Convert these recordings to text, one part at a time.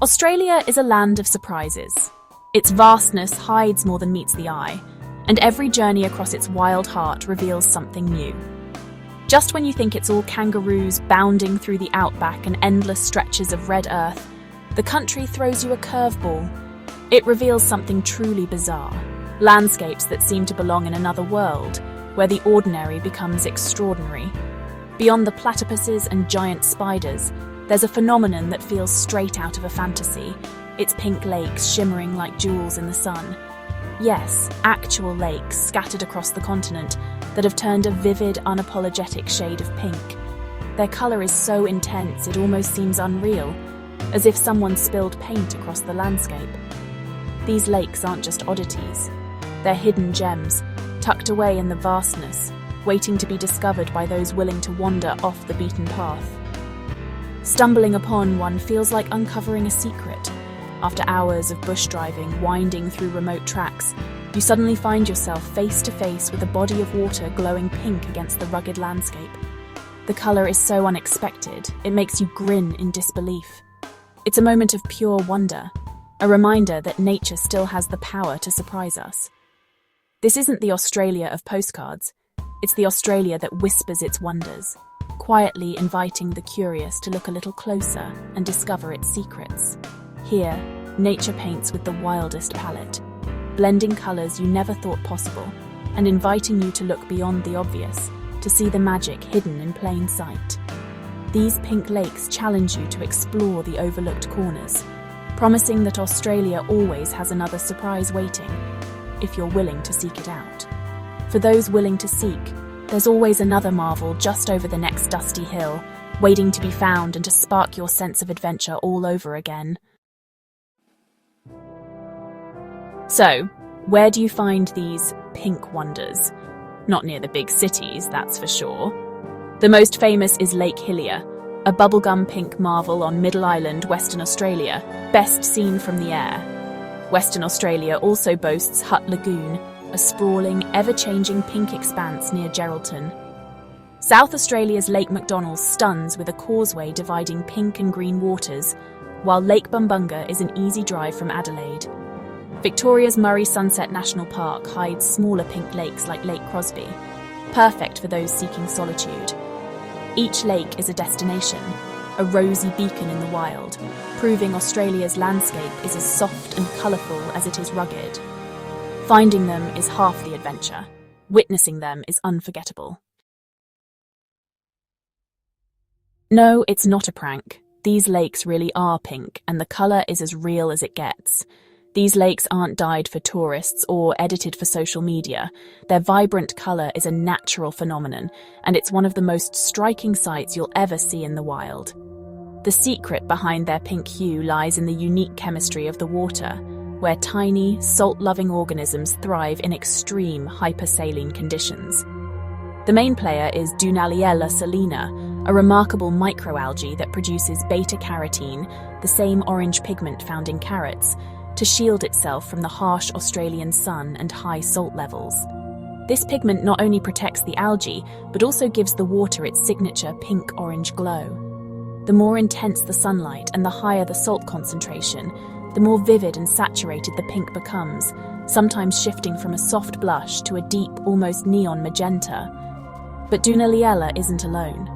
Australia is a land of surprises. Its vastness hides more than meets the eye, and every journey across its wild heart reveals something new. Just when you think it's all kangaroos bounding through the outback and endless stretches of red earth, the country throws you a curveball. It reveals something truly bizarre, landscapes that seem to belong in another world, where the ordinary becomes extraordinary. Beyond the platypuses and giant spiders, there's a phenomenon that feels straight out of a fantasy, its pink lakes shimmering like jewels in the sun. Yes, actual lakes scattered across the continent that have turned a vivid, unapologetic shade of pink. Their colour is so intense it almost seems unreal, as if someone spilled paint across the landscape. These lakes aren't just oddities. They're hidden gems, tucked away in the vastness, waiting to be discovered by those willing to wander off the beaten path. Stumbling upon one feels like uncovering a secret. After hours of bush driving, winding through remote tracks, you suddenly find yourself face to face with a body of water glowing pink against the rugged landscape. The colour is so unexpected, it makes you grin in disbelief. It's a moment of pure wonder, a reminder that nature still has the power to surprise us. This isn't the Australia of postcards, it's the Australia that whispers its wonders, quietly inviting the curious to look a little closer and discover its secrets. Here, nature paints with the wildest palette, blending colours you never thought possible, and inviting you to look beyond the obvious, to see the magic hidden in plain sight. These pink lakes challenge you to explore the overlooked corners, promising that Australia always has another surprise waiting, if you're willing to seek it out. For those willing to seek, there's always another marvel just over the next dusty hill, waiting to be found and to spark your sense of adventure all over again. So, where do you find these pink wonders? Not near the big cities, that's for sure. The most famous is Lake Hillier, a bubblegum pink marvel on Middle Island, Western Australia, best seen from the air. Western Australia also boasts Hutt Lagoon, a sprawling, ever-changing pink expanse near Geraldton. South Australia's Lake McDonald stuns with a causeway dividing pink and green waters, while Lake Bumbunga is an easy drive from Adelaide. Victoria's Murray Sunset National Park hides smaller pink lakes like Lake Crosby, perfect for those seeking solitude. Each lake is a destination, a rosy beacon in the wild, proving Australia's landscape is as soft and colourful as it is rugged. Finding them is half the adventure. Witnessing them is unforgettable. No, it's not a prank. These lakes really are pink, and the colour is as real as it gets. These lakes aren't dyed for tourists or edited for social media. Their vibrant colour is a natural phenomenon, and it's one of the most striking sights you'll ever see in the wild. The secret behind their pink hue lies in the unique chemistry of the water, where tiny, salt-loving organisms thrive in extreme hypersaline conditions. The main player is Dunaliella salina, a remarkable microalgae that produces beta-carotene, the same orange pigment found in carrots, to shield itself from the harsh Australian sun and high salt levels. This pigment not only protects the algae, but also gives the water its signature pink-orange glow. The more intense the sunlight and the higher the salt concentration, the more vivid and saturated the pink becomes, sometimes shifting from a soft blush to a deep, almost neon magenta. But Dunaliella isn't alone.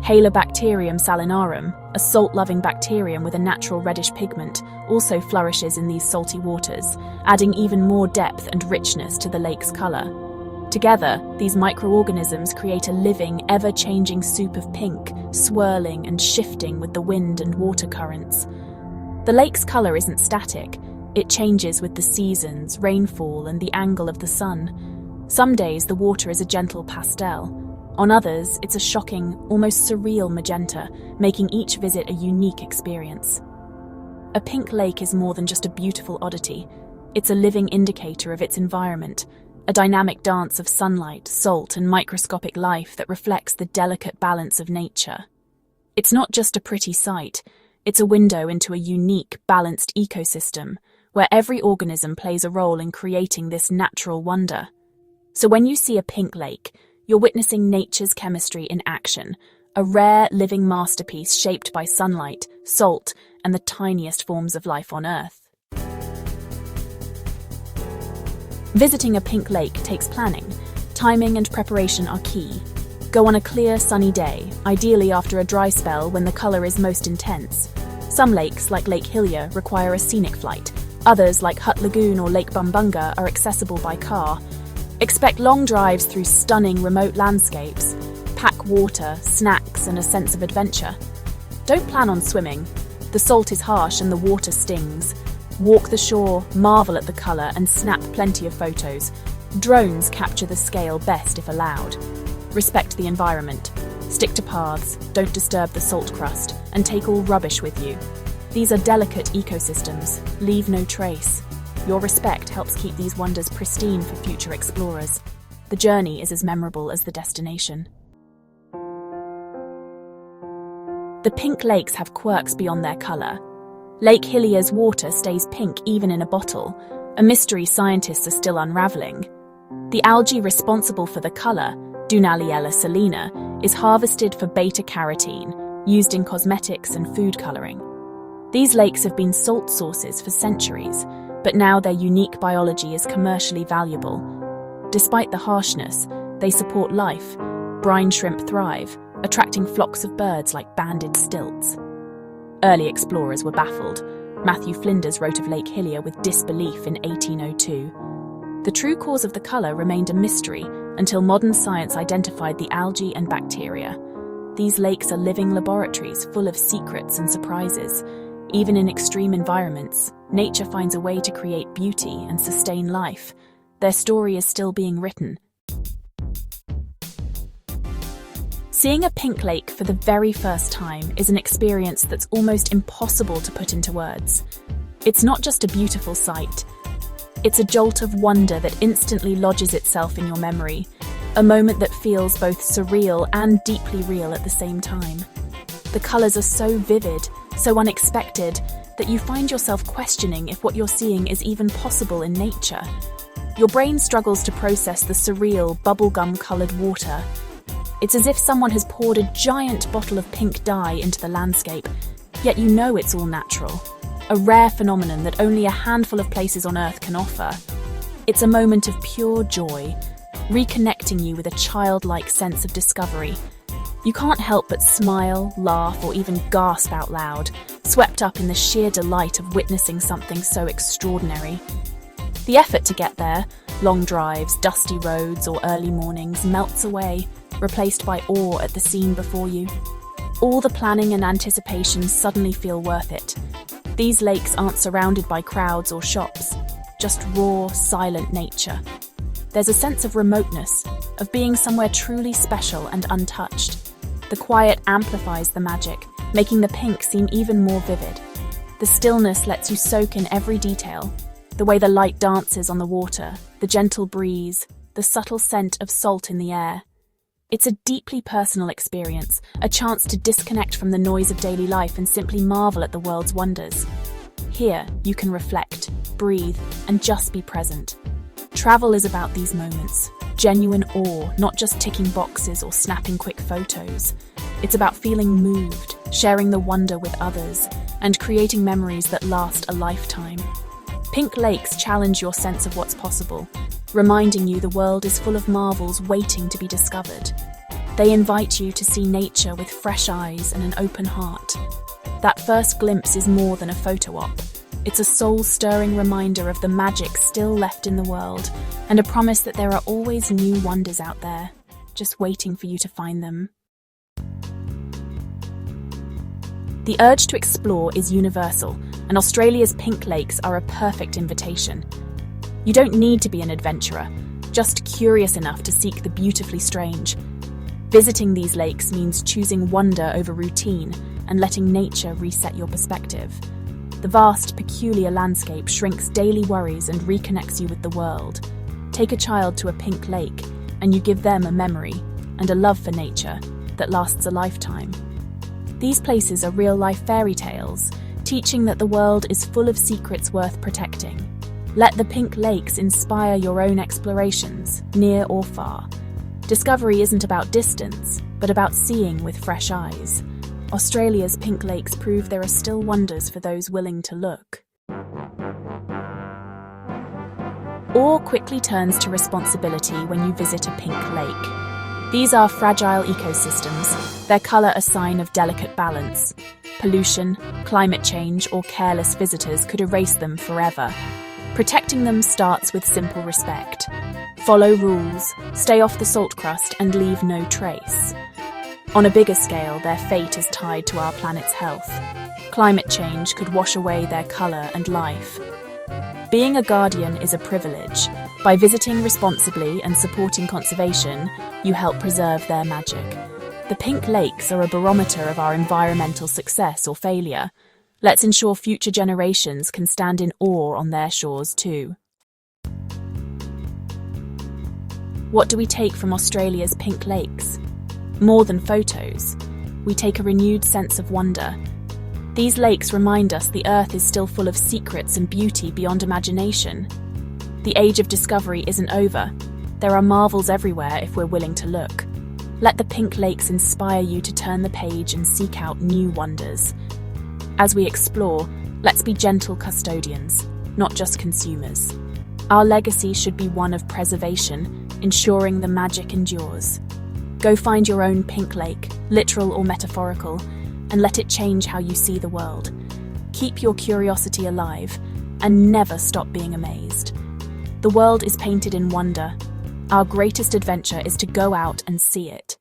Halobacterium salinarum, a salt-loving bacterium with a natural reddish pigment, also flourishes in these salty waters, adding even more depth and richness to the lake's colour. Together, these microorganisms create a living, ever-changing soup of pink, swirling and shifting with the wind and water currents. The lake's colour isn't static. It changes with the seasons, rainfall, and the angle of the sun. Some days the water is a gentle pastel. On others, it's a shocking, almost surreal magenta, making each visit a unique experience. A pink lake is more than just a beautiful oddity. It's a living indicator of its environment, a dynamic dance of sunlight, salt, and microscopic life that reflects the delicate balance of nature. It's not just a pretty sight. It's a window into a unique, balanced ecosystem, where every organism plays a role in creating this natural wonder. So when you see a pink lake, you're witnessing nature's chemistry in action, a rare living masterpiece shaped by sunlight, salt, and the tiniest forms of life on Earth. Visiting a pink lake takes planning. Timing and preparation are key. Go on a clear, sunny day, ideally after a dry spell when the colour is most intense. Some lakes, like Lake Hillier, require a scenic flight. Others, like Hutt Lagoon or Lake Bumbunga, are accessible by car. Expect long drives through stunning remote landscapes. Pack water, snacks, and a sense of adventure. Don't plan on swimming. The salt is harsh and the water stings. Walk the shore, marvel at the colour, and snap plenty of photos. Drones capture the scale best if allowed. Respect the environment. Stick to paths, don't disturb the salt crust, and take all rubbish with you. These are delicate ecosystems. Leave no trace. Your respect helps keep these wonders pristine for future explorers. The journey is as memorable as the destination. The pink lakes have quirks beyond their colour. Lake Hillier's water stays pink even in a bottle, a mystery scientists are still unravelling. The algae responsible for the colour, Dunaliella salina, is harvested for beta-carotene, used in cosmetics and food colouring. These lakes have been salt sources for centuries, but now their unique biology is commercially valuable. Despite the harshness, they support life. Brine shrimp thrive, attracting flocks of birds like banded stilts. Early explorers were baffled. Matthew Flinders wrote of Lake Hillier with disbelief in 1802. The true cause of the colour remained a mystery until modern science identified the algae and bacteria. These lakes are living laboratories full of secrets and surprises. Even in extreme environments, nature finds a way to create beauty and sustain life. Their story is still being written. Seeing a pink lake for the very first time is an experience that's almost impossible to put into words. It's not just a beautiful sight. It's a jolt of wonder that instantly lodges itself in your memory, a moment that feels both surreal and deeply real at the same time. The colours are so vivid, so unexpected, that you find yourself questioning if what you're seeing is even possible in nature. Your brain struggles to process the surreal, bubblegum-coloured water. It's as if someone has poured a giant bottle of pink dye into the landscape, yet you know it's all natural, a rare phenomenon that only a handful of places on Earth can offer. It's a moment of pure joy, reconnecting you with a childlike sense of discovery. You can't help but smile, laugh, or even gasp out loud, swept up in the sheer delight of witnessing something so extraordinary. The effort to get there, long drives, dusty roads, or early mornings, melts away, replaced by awe at the scene before you. All the planning and anticipation suddenly feel worth it. These lakes aren't surrounded by crowds or shops, just raw, silent nature. There's a sense of remoteness, of being somewhere truly special and untouched. The quiet amplifies the magic, making the pink seem even more vivid. The stillness lets you soak in every detail, the way the light dances on the water, the gentle breeze, the subtle scent of salt in the air. It's a deeply personal experience, a chance to disconnect from the noise of daily life and simply marvel at the world's wonders. Here, you can reflect, breathe, and just be present. Travel is about these moments, genuine awe, not just ticking boxes or snapping quick photos. It's about feeling moved, sharing the wonder with others, and creating memories that last a lifetime. Pink lakes challenge your sense of what's possible, reminding you the world is full of marvels waiting to be discovered. They invite you to see nature with fresh eyes and an open heart. That first glimpse is more than a photo op. It's a soul-stirring reminder of the magic still left in the world, and a promise that there are always new wonders out there, just waiting for you to find them. The urge to explore is universal, and Australia's pink lakes are a perfect invitation. You don't need to be an adventurer, just curious enough to seek the beautifully strange. Visiting these lakes means choosing wonder over routine and letting nature reset your perspective. The vast, peculiar landscape shrinks daily worries and reconnects you with the world. Take a child to a pink lake, and you give them a memory and a love for nature that lasts a lifetime. These places are real-life fairy tales, teaching that the world is full of secrets worth protecting. Let the pink lakes inspire your own explorations, near or far. Discovery isn't about distance, but about seeing with fresh eyes. Australia's pink lakes prove there are still wonders for those willing to look. Awe quickly turns to responsibility when you visit a pink lake. These are fragile ecosystems, their colour a sign of delicate balance. Pollution, climate change, or careless visitors could erase them forever. Protecting them starts with simple respect. Follow rules, stay off the salt crust, and leave no trace. On a bigger scale, their fate is tied to our planet's health. Climate change could wash away their colour and life. Being a guardian is a privilege. By visiting responsibly and supporting conservation, you help preserve their magic. The pink lakes are a barometer of our environmental success or failure. Let's ensure future generations can stand in awe on their shores too. What do we take from Australia's pink lakes? More than photos, we take a renewed sense of wonder. These lakes remind us the Earth is still full of secrets and beauty beyond imagination. The age of discovery isn't over. There are marvels everywhere if we're willing to look. Let the pink lakes inspire you to turn the page and seek out new wonders. As we explore, let's be gentle custodians, not just consumers. Our legacy should be one of preservation, ensuring the magic endures. Go find your own pink lake, literal or metaphorical, and let it change how you see the world. Keep your curiosity alive, and never stop being amazed. The world is painted in wonder. Our greatest adventure is to go out and see it.